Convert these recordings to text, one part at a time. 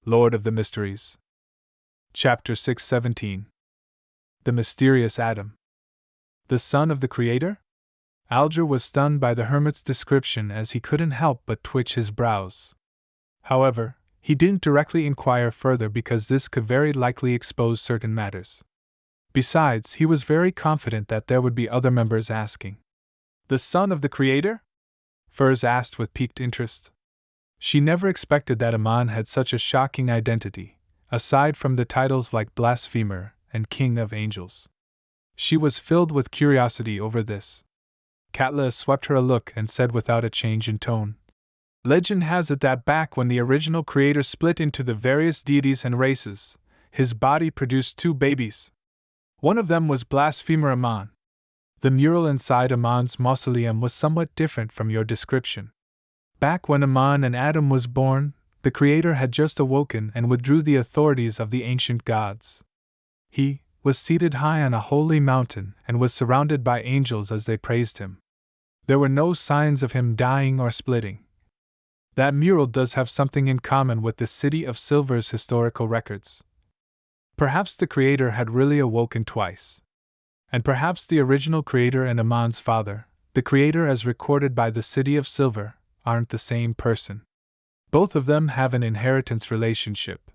Lord of the Mysteries. Chapter 617. The Mysterious Atom. The son of the Creator? Alger was stunned by the hermit's description as he couldn't help but twitch his brows. However, he didn't directly inquire further because this could very likely expose certain matters. Besides, he was very confident that there would be other members asking. The son of the Creator? Furs asked with piqued interest. She never expected that Amon had such a shocking identity, aside from the titles like Blasphemer and King of Angels. She was filled with curiosity over this. Katla swept her a look and said without a change in tone, "Legend has it that back when the original creator split into the various deities and races, his body produced two babies. One of them was Blasphemer Amon. The mural inside Amon's mausoleum was somewhat different from your description. Back when Amon and Adam was born, the Creator had just awoken and withdrew the authorities of the ancient gods. He was seated high on a holy mountain and was surrounded by angels as they praised him. There were no signs of him dying or splitting. That mural does have something in common with the City of Silver's historical records. Perhaps the Creator had really awoken twice. And perhaps the original Creator and Amon's father, the Creator as recorded by the City of Silver, aren't the same person. Both of them have an inheritance relationship."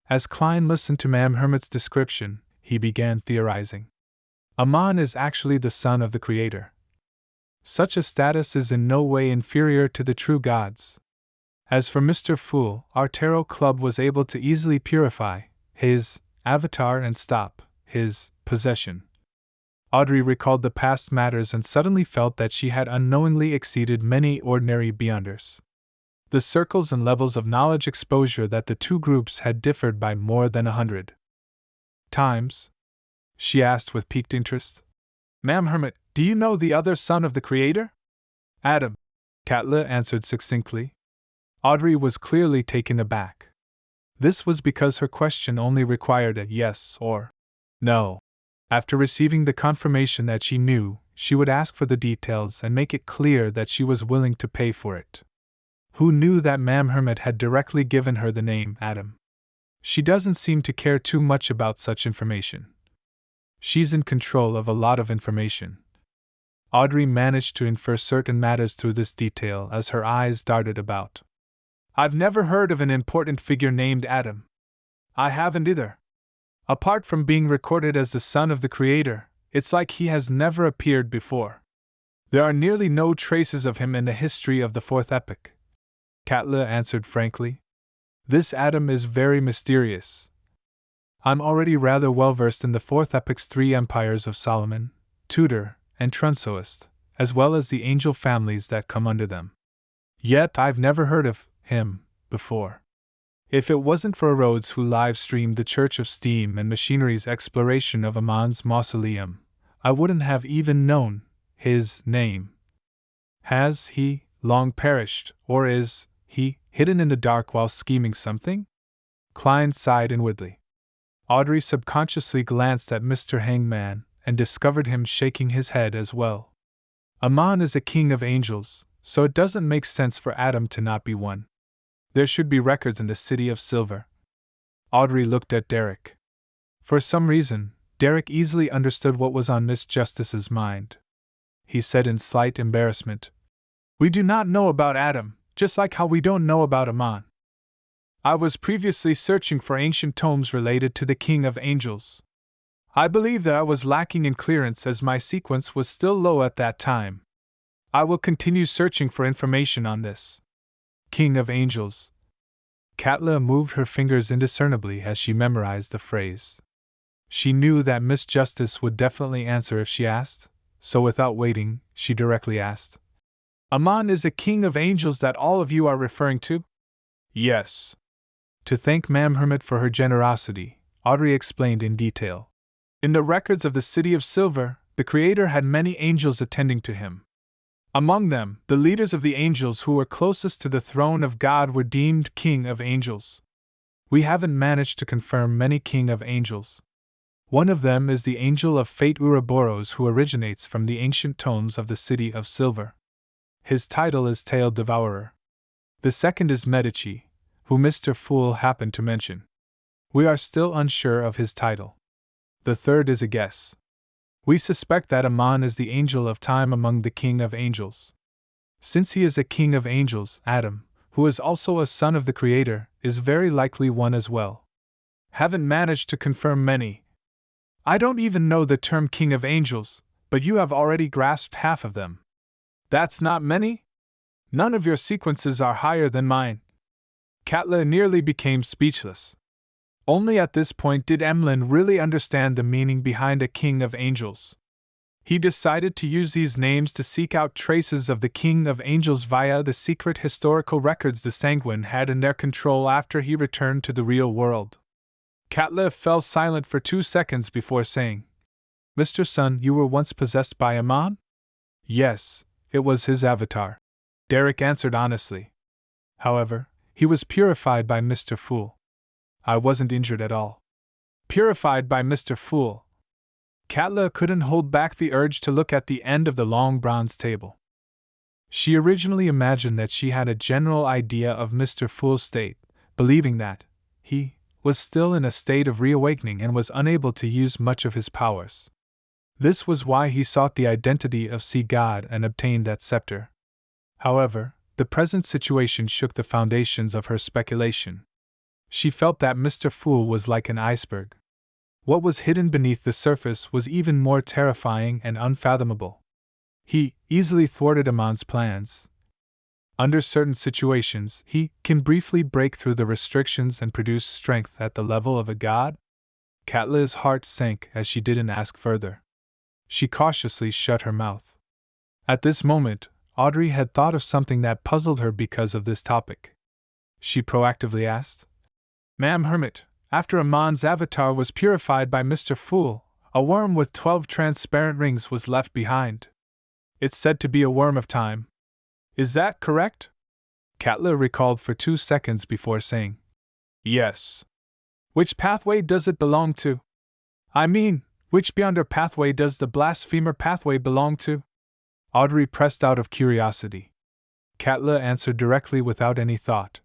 As Klein listened to Mam Hermit's description, he began theorizing. Amon is actually the son of the Creator. Such a status is in no way inferior to the true gods. As for Mr. Fool, our tarot club was able to easily purify his avatar and stop his possession. Audrey recalled the past matters and suddenly felt that she had unknowingly exceeded many ordinary beyonders. The circles and levels of knowledge exposure that the two groups had differed by more than 100 times. She asked with piqued interest, "Ma'am Hermit, do you know the other son of the Creator?" "Adam," Katla answered succinctly. Audrey was clearly taken aback. This was because her question only required a yes or no. After receiving the confirmation that she knew, she would ask for the details and make it clear that she was willing to pay for it. Who knew that Mam Hermit had directly given her the name Adam? She doesn't seem to care too much about such information. She's in control of a lot of information. Audrey managed to infer certain matters through this detail as her eyes darted about. "I've never heard of an important figure named Adam." "I haven't either. Apart from being recorded as the son of the Creator, it's like he has never appeared before. There are nearly no traces of him in the history of the Fourth Epoch," Katla answered frankly. "This Adam is very mysterious. I'm already rather well versed in the Fourth Epoch's three empires of Solomon, Tudor, and Trunsoist, as well as the angel families that come under them. Yet I've never heard of him before. If it wasn't for Rhodes who live-streamed the Church of Steam and Machinery's exploration of Amon's mausoleum, I wouldn't have even known his name. Has he long perished, or is he hidden in the dark while scheming something?" Klein sighed inwardly. Audrey subconsciously glanced at Mr. Hangman and discovered him shaking his head as well. Amon is a king of angels, so it doesn't make sense for Adam to not be one. There should be records in the City of Silver. Audrey looked at Derek. For some reason, Derek easily understood what was on Miss Justice's mind. He said in slight embarrassment, "We do not know about Adam, just like how we don't know about Amon. I was previously searching for ancient tomes related to the King of Angels. I believe that I was lacking in clearance as my sequence was still low at that time. I will continue searching for information on this King of Angels." Katla moved her fingers indiscernibly as she memorized the phrase. She knew that Miss Justice would definitely answer if she asked, so without waiting, she directly asked, "Amon is a king of angels that all of you are referring to?" "Yes." To thank Mam Hermit for her generosity, Audrey explained in detail. In the records of the City of Silver, the Creator had many angels attending to him. Among them, the leaders of the angels who were closest to the throne of God were deemed King of Angels. We haven't managed to confirm many King of Angels. One of them is the Angel of Fate Ouroboros who originates from the ancient tomes of the City of Silver. His title is Tail Devourer. The second is Medici, who Mr. Fool happened to mention. We are still unsure of his title. The third is a guess. We suspect that Aman is the angel of time among the king of angels. Since he is a king of angels, Adam, who is also a son of the Creator, is very likely one as well. Haven't managed to confirm many. I don't even know the term king of angels, but you have already grasped half of them. That's not many? None of your sequences are higher than mine. Katla nearly became speechless. Only at this point did Emlyn really understand the meaning behind a king of angels. He decided to use these names to seek out traces of the king of angels via the secret historical records the Sanguine had in their control after he returned to the real world. Katla fell silent for 2 seconds before saying, "Mr. Sun, you were once possessed by Aman?" "Yes, it was his avatar," Derek answered honestly. "However, he was purified by Mr. Fool. I wasn't injured at all." Purified by Mr. Fool. Katla couldn't hold back the urge to look at the end of the long bronze table. She originally imagined that she had a general idea of Mr. Fool's state, believing that he was still in a state of reawakening and was unable to use much of his powers. This was why he sought the identity of Sea God and obtained that scepter. However, the present situation shook the foundations of her speculation. She felt that Mr. Fool was like an iceberg. What was hidden beneath the surface was even more terrifying and unfathomable. He easily thwarted Aman's plans. Under certain situations, he can briefly break through the restrictions and produce strength at the level of a god. Katla's heart sank as she didn't ask further. She cautiously shut her mouth. At this moment, Audrey had thought of something that puzzled her because of this topic. She proactively asked, "Ma'am Hermit, after Aman's avatar was purified by Mr. Fool, a worm with 12 transparent rings was left behind. It's said to be a worm of time. Is that correct?" Katla recalled for 2 seconds before saying, "Yes." "Which pathway does it belong to? I mean, which Beyonder pathway does the Blasphemer pathway belong to?" Audrey pressed out of curiosity. Katla answered directly without any thought.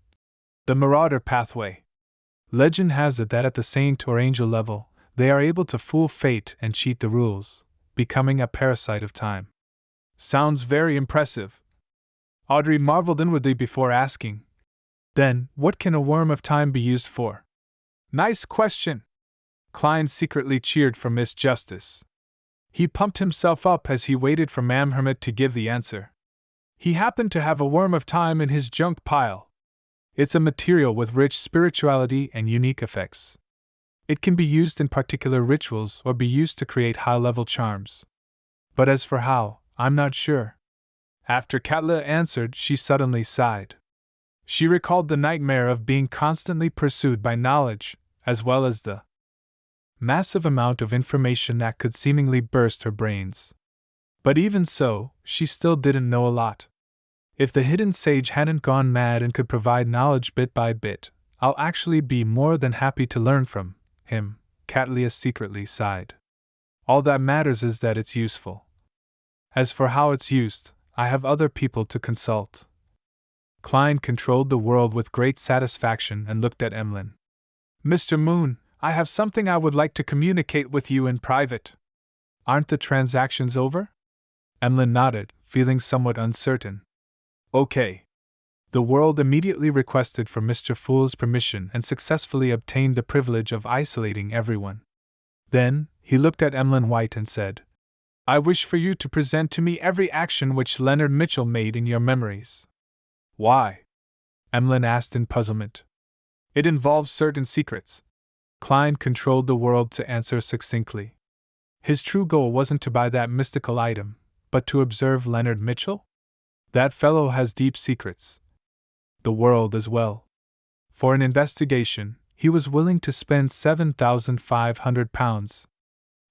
"The Marauder pathway. Legend has it that at the saint or angel level, they are able to fool fate and cheat the rules, becoming a parasite of time." "Sounds very impressive." Audrey marveled inwardly before asking, "Then, what can a worm of time be used for?" "Nice question." Klein secretly cheered for Miss Justice. He pumped himself up as he waited for Ma'am Hermit to give the answer. He happened to have a worm of time in his junk pile. It's a material with rich spirituality and unique effects. It can be used in particular rituals or be used to create high-level charms. But as for how, I'm not sure. After Katla answered, she suddenly sighed. She recalled the nightmare of being constantly pursued by knowledge, as well as the massive amount of information that could seemingly burst her brains. But even so, she still didn't know a lot. If the hidden sage hadn't gone mad and could provide knowledge bit by bit, I'll actually be more than happy to learn from him, Katla secretly sighed. All that matters is that it's useful. As for how it's used, I have other people to consult. Klein controlled the world with great satisfaction and looked at Emlyn. "Mr. Moon, I have something I would like to communicate with you in private. Aren't the transactions over?" Emlyn nodded, feeling somewhat uncertain. "Okay." The world immediately requested for Mr. Fool's permission and successfully obtained the privilege of isolating everyone. Then, he looked at Emlyn White and said, "I wish for you to present to me every action which Leonard Mitchell made in your memories." "Why?" Emlyn asked in puzzlement. "It involves certain secrets." Klein controlled the world to answer succinctly. His true goal wasn't to buy that mystical item, but to observe Leonard Mitchell? That fellow has deep secrets. The world as well. For an investigation, he was willing to spend £7,500.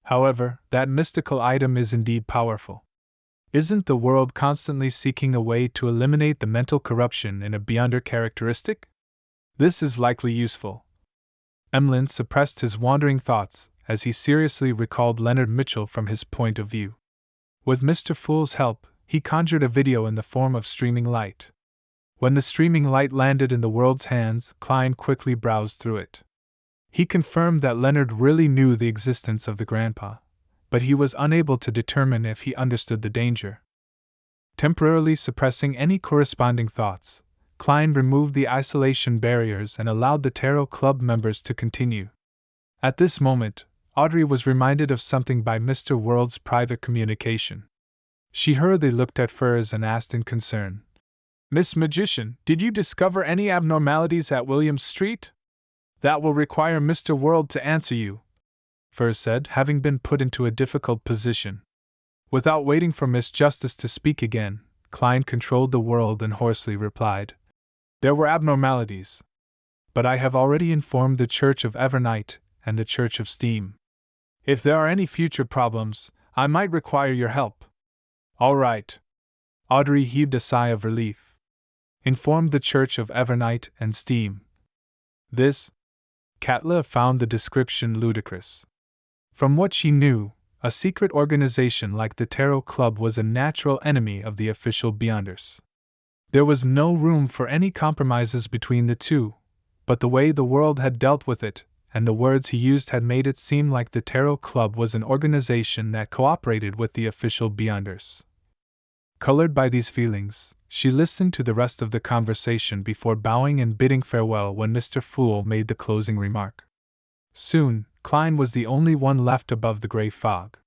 However, that mystical item is indeed powerful. Isn't the world constantly seeking a way to eliminate the mental corruption in a Beyonder characteristic? This is likely useful. Emlyn suppressed his wandering thoughts as he seriously recalled Leonard Mitchell from his point of view. With Mr. Fool's help, he conjured a video in the form of streaming light. When the streaming light landed in the world's hands, Klein quickly browsed through it. He confirmed that Leonard really knew the existence of the grandpa, but he was unable to determine if he understood the danger. Temporarily suppressing any corresponding thoughts, Klein removed the isolation barriers and allowed the Tarot Club members to continue. At this moment, Audrey was reminded of something by Mr. World's private communication. She hurriedly looked at Furs and asked in concern, "Miss Magician, did you discover any abnormalities at Williams Street?" "That will require Mr. World to answer you," Furs said, having been put into a difficult position. Without waiting for Miss Justice to speak again, Klein controlled the World and hoarsely replied, "There were abnormalities. But I have already informed the Church of Evernight and the Church of Steam. If there are any future problems, I might require your help." "All right." Audrey heaved a sigh of relief. "Informed the Church of Evernight and Steam." This, Katla found the description ludicrous. From what she knew, a secret organization like the Tarot Club was a natural enemy of the official Beyonders. There was no room for any compromises between the two, but the way the World had dealt with it, and the words he used had made it seem like the Tarot Club was an organization that cooperated with the official Beyonders. Colored by these feelings, she listened to the rest of the conversation before bowing and bidding farewell when Mr. Fool made the closing remark. Soon, Klein was the only one left above the gray fog.